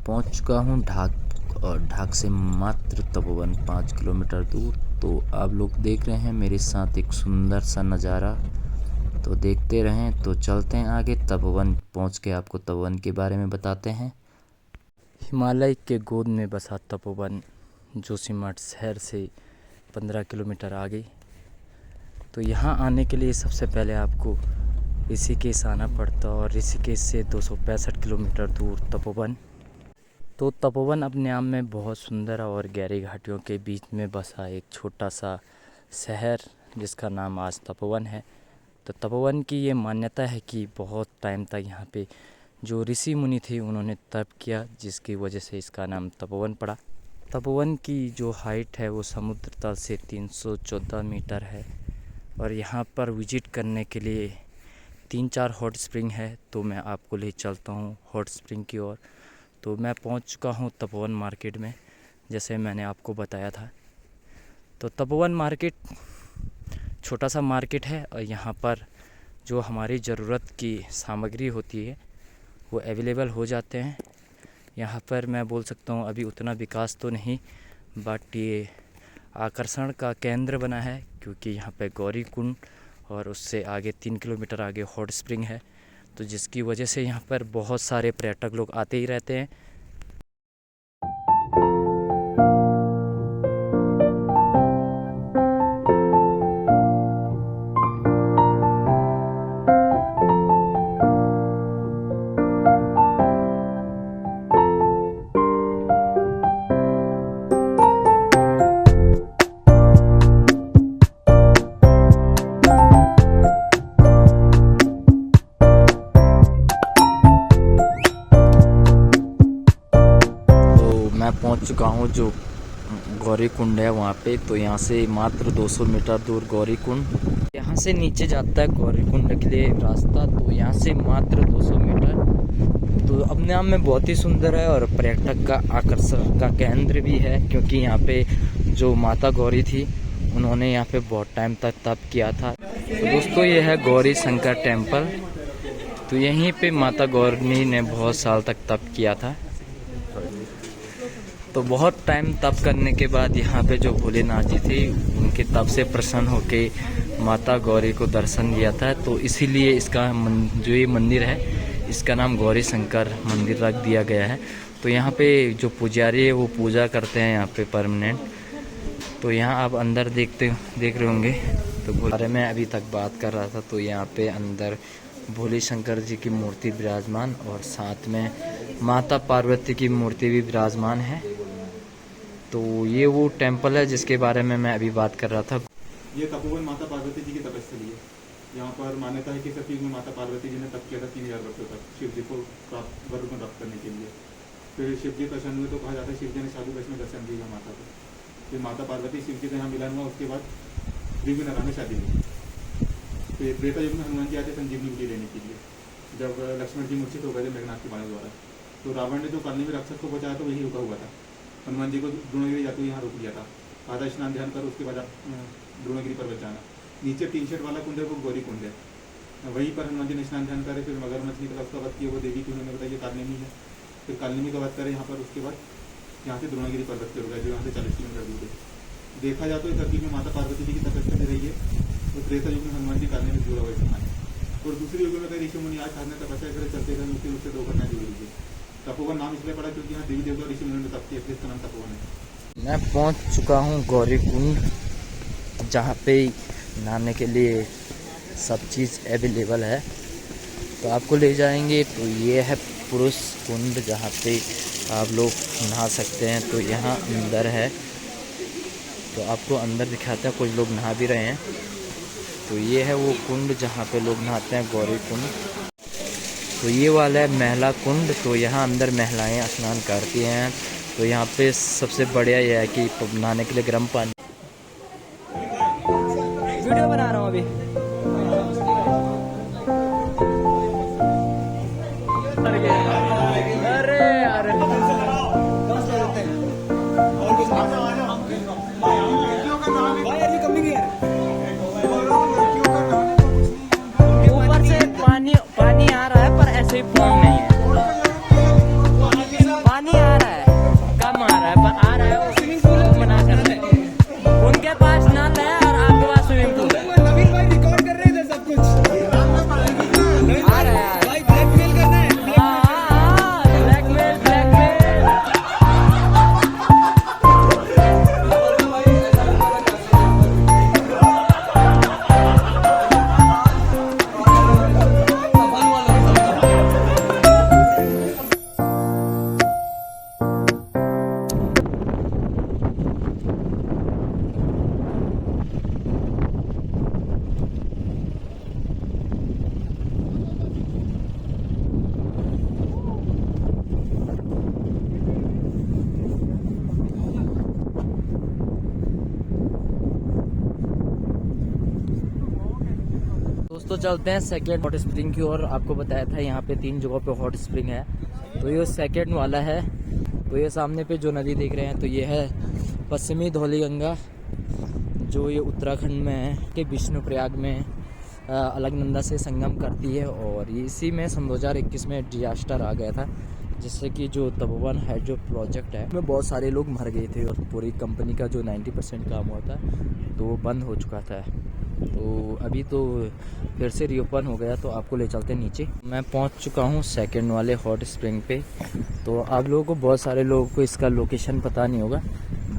पहुंच चुका हूं ढाक और ढाक से मात्र तपोवन 5 किलोमीटर दूर। तो आप लोग देख रहे हैं मेरे साथ एक सुंदर सा नज़ारा, तो देखते रहें। तो चलते हैं आगे, तपोवन पहुंच के आपको तपोवन के बारे में बताते हैं। हिमालय के गोद में बसा तपोवन जोशीमठ शहर से 15 किलोमीटर आगे। तो यहाँ आने के लिए सबसे पहले आपको ऋषिकेश आना पड़ता और ऋषिकेश से 265 किलोमीटर दूर तपोवन। तो तपोवन अपने आप में बहुत सुंदर और गहरी घाटियों के बीच में बसा एक छोटा सा शहर जिसका नाम आज तपोवन है। तो तपोवन की ये मान्यता है कि बहुत टाइम तक यहाँ पे जो ऋषि मुनि थे उन्होंने तप किया, जिसकी वजह से इसका नाम तपोवन पड़ा। तपोवन की जो हाइट है वो समुद्र तल से 314 मीटर है और यहाँ पर विजिट करने के लिए 3-4 हॉट स्प्रिंग है। तो मैं आपको ले चलता हूँ हॉट स्प्रिंग की ओर। तो मैं पहुँच चुका हूँ तपोवन मार्केट में, जैसे मैंने आपको बताया था। तो तपोवन मार्केट छोटा सा मार्केट है और यहाँ पर जो हमारी ज़रूरत की सामग्री होती है वो अवेलेबल हो जाते हैं। यहाँ पर मैं बोल सकता हूँ अभी उतना विकास तो नहीं, बट ये आकर्षण का केंद्र बना है क्योंकि यहाँ पे गौरी कुंड और उससे आगे 3 किलोमीटर आगे हॉट स्प्रिंग है। तो जिसकी वजह से यहाँ पर बहुत सारे पर्यटक लोग आते ही रहते हैं। मैं पहुंच चुका हूं जो गौरी कुंड है वहां पे। तो यहां से मात्र 200 मीटर दूर गौरी कुंड, यहां से नीचे जाता है गौरी कुंड के लिए रास्ता। तो यहां से मात्र 200 मीटर। तो अपने आप में बहुत ही सुंदर है और पर्यटक का आकर्षण का केंद्र भी है क्योंकि यहाँ पे जो माता गौरी थी उन्होंने यहाँ पे बहुत टाइम तक तप किया था। तो दोस्तों ये है गौरी शंकर टेम्पल। तो यहीं पे माता गौरी ने बहुत साल तक तप किया था। तो बहुत टाइम तप करने के बाद यहाँ पे जो भोलेनाथ जी थे उनके तप से प्रसन्न होके माता गौरी को दर्शन दिया था। तो इसीलिए इसका जो ये मंदिर है इसका नाम गौरी शंकर मंदिर रख दिया गया है। तो यहाँ पे जो पुजारी है वो पूजा करते हैं यहाँ पे परमानेंट। तो यहाँ आप अंदर देख रहे होंगे। तो बारे में अभी तक बात कर रहा था। तो यहाँ पे अंदर भोले शंकर जी की मूर्ति विराजमान और साथ में माता पार्वती की मूर्ति भी विराजमान है। तो ये वो टेम्पल है जिसके बारे में मैं अभी बात कर रहा था। ये तपोवन माता पार्वती जी की तपस्या है। यहाँ पर मान्यता है कि सतयुग में माता पार्वती जी ने तप किया था 3000 वर्षों तक शिव जी को वर्ग में प्राप्त करने के लिए। फिर शिव जी प्रसन्न हुए तो कहा जाता है शिव जी ने साधु वेश में दर्शन दिया माता को। फिर माता पार्वती शिव जी से यहाँ मिलन हुआ। उसके बाद दिव्य नगर में शादी हुई। फिर त्रेता युग में हनुमान जी आते संजीवनी बूटी लेने के लिए, जब लक्ष्मण जी मूर्छित हो गए थे मेघनाथ की बाणों द्वारा। तो रावण ने जो कालनी में राक्षस को बचाया तो वही रुका हुआ था। हनुमान जी को द्रोणगिरी जाते हुए यहाँ रोक लिया था। आधा स्नान ध्यान कर उसके बाद आप द्रोणगिरी पर्वत जाना। नीचे 3 शेड वाला कुंड है वो गौरी कुंड है। वहीं पर हनुमान जी ने स्नान ध्यान करे। फिर मगरमच्छ निकला उसका वध किया, वो देवी की उन्होंने बताया कालनेमी है। फिर कालनेमी का वध करे यहाँ पर। उसके बाद यहाँ से द्रोणगिरी पर्वत पे हो गया जो यहाँ से 40 किलोमीटर दूर है। देखा जाए तो इस धरती में माता पार्वती जी की तपस्या में रही है। तो त्रेता युग में हनुमान जी कालने में जुड़ा हुआ है। और दूसरी युग में कई ऋषि मुनि आज साधना तपस्या करे चलते गए मुख्य रूप से 2 घटनाएं जुड़ी हुई है। तपोवन नाम इसलिए पड़ा क्योंकि यहाँ देवी देवता ऋषि मुनि ने तप किया, इसका नाम तपोवन है। मैं पहुंच चुका हूं गौरी कुंड, जहां पे नहाने के लिए सब चीज़ अवेलेबल है। तो आपको ले जाएंगे। तो ये है पुरुष कुंड जहां पे आप लोग नहा सकते हैं। तो यहाँ अंदर है, तो आपको अंदर दिखाते हैं। कुछ लोग नहा भी रहे हैं। तो ये है वो कुंड जहाँ पे लोग नहाते हैं, गौरी कुंड। तो ये वाला है महिला कुंड। तो यहाँ अंदर महिलाएं स्नान करती हैं। तो यहाँ पे सबसे बढ़िया यह है कि नहाने के लिए गर्म पानी। वीडियो बना रहा हूँ अभी। अरे अरे ऊपर से पानी आ रहा है पर ऐसे ही फॉर्म नहीं है। पानी दोस्तों चलते हैं सेकेंड हॉट स्प्रिंग की ओर। आपको बताया था यहाँ पे 3 जगहों पे हॉट स्प्रिंग है, तो ये सेकेंड वाला है। तो ये सामने पे जो नदी देख रहे हैं तो ये है पश्चिमी धौलीगंगा, जो ये उत्तराखंड में है कि विष्णुप्रयाग में अलकनंदा से संगम करती है। और इसी में सन 2021 में डिजास्टर आ गया था, जिससे कि जो तपोवन हाइड्रो प्रोजेक्ट है उसमें बहुत सारे लोग मर गए थे और पूरी कंपनी का जो 90% काम हुआ था तो वो बंद हो चुका था। तो अभी तो फिर से रीओपन हो गया, तो आपको ले चलते हैं नीचे। मैं पहुंच चुका हूं सेकंड वाले हॉट स्प्रिंग पे। तो आप लोगों को, बहुत सारे लोगों को इसका लोकेशन पता नहीं होगा,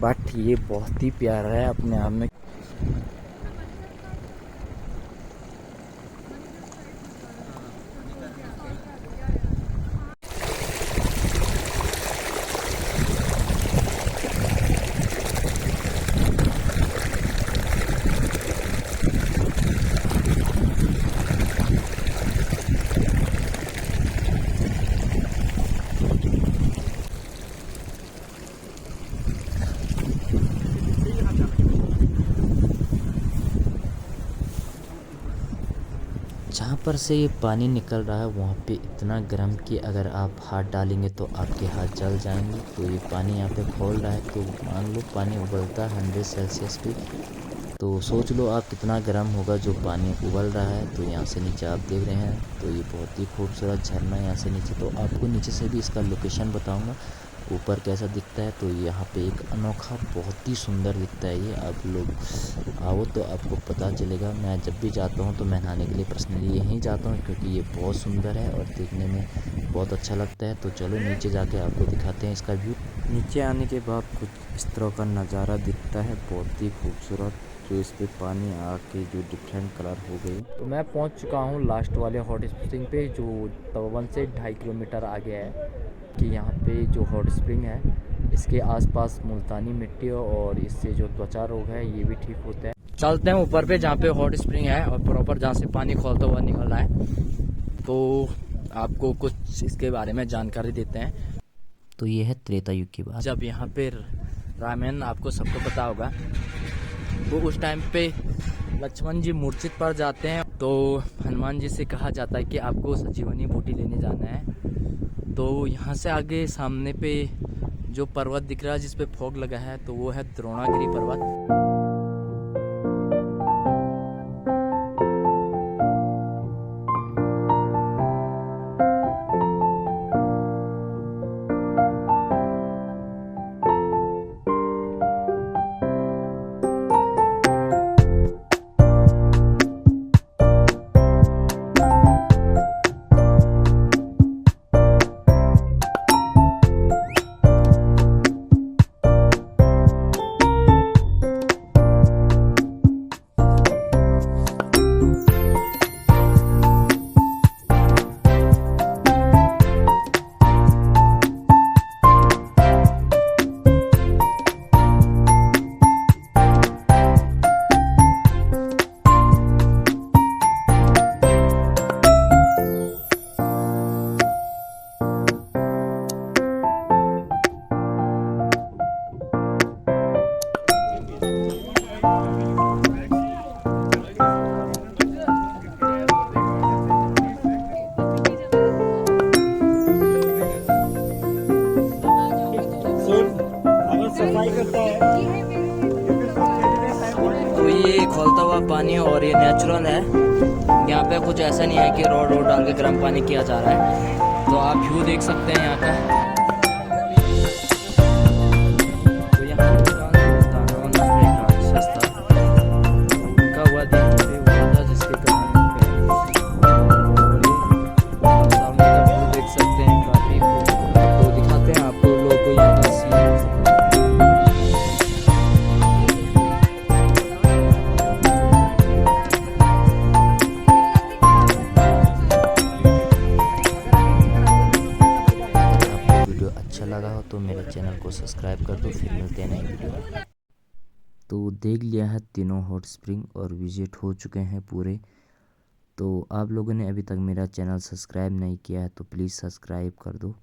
बट ये बहुत ही प्यारा है अपने आप में। जहाँ पर से ये पानी निकल रहा है वहाँ पे इतना गर्म कि अगर आप हाथ डालेंगे तो आपके हाथ जल जाएंगे। तो ये पानी यहाँ पे खोल रहा है, तो मान लो पानी उबलता है 100 सेल्सियस पे, तो सोच लो आप कितना गर्म होगा जो पानी उबल रहा है। तो यहाँ से नीचे आप देख रहे हैं, तो ये बहुत ही खूबसूरत झरना है यहाँ से नीचे। तो आपको नीचे से भी इसका लोकेशन बताऊँगा ऊपर कैसा दिखता है। तो यहाँ पे एक अनोखा, बहुत ही सुंदर दिखता है ये। आप लोग आओ तो आपको पता चलेगा। मैं जब भी जाता हूँ तो मैं नहाने के लिए पर्सनली यहीं जाता हूँ, क्योंकि ये बहुत सुंदर है और देखने में बहुत अच्छा लगता है। तो चलो नीचे जाके आपको दिखाते हैं इसका व्यू। नीचे आने के बाद कुछ इस तरह का नज़ारा दिखता है, बहुत ही खूबसूरत, जो इस पे पानी आके जो डिफरेंट कलर हो गई। तो मैं पहुंच चुका हूं लास्ट वाले हॉट स्प्रिंग पे, जो तपोवन से 2.5 किलोमीटर आगे है। कि यहाँ पे जो हॉट स्प्रिंग है इसके आसपास मुल्तानी मिट्टी है और इससे जो त्वचा रोग है ये भी ठीक होता है। चलते हैं ऊपर पे जहाँ पे हॉट स्प्रिंग है और प्रॉपर जहाँ से पानी खोलता हुआ निकल रहा है, तो आपको कुछ इसके बारे में जानकारी देते हैं। तो ये है त्रेता युग की बात, जब यहाँ पे रामायण आपको सबको पता होगा, तो उस टाइम पे लक्ष्मण जी मूर्छित पड़ जाते हैं। तो हनुमान जी से कहा जाता है कि आपको संजीवनी बूटी लेने जाना है। तो यहाँ से आगे सामने पे जो पर्वत दिख रहा है जिस पे फॉग लगा है, तो वो है द्रोणागिरी पर्वत। तो ये खौलता हुआ पानी और ये नेचुरल है। यहाँ पे कुछ ऐसा नहीं है कि रोड डाल के गर्म पानी किया जा रहा है। तो आप व्यू देख सकते हैं यहाँ का। तो यहाँ हुआ देखते हुआ था, जिसके कारण सामने का व्यू देख सकते हैं काफी। तो दिखाते हैं आपको लोगों को यहाँ का सीन। लगा हो तो मेरे चैनल को सब्सक्राइब कर दो। फिर मिलते हैं नई वीडियो में। तो देख लिया है तीनों हॉट स्प्रिंग और विजिट हो चुके हैं पूरे। तो आप लोगों ने अभी तक मेरा चैनल सब्सक्राइब नहीं किया है तो प्लीज़ सब्सक्राइब कर दो।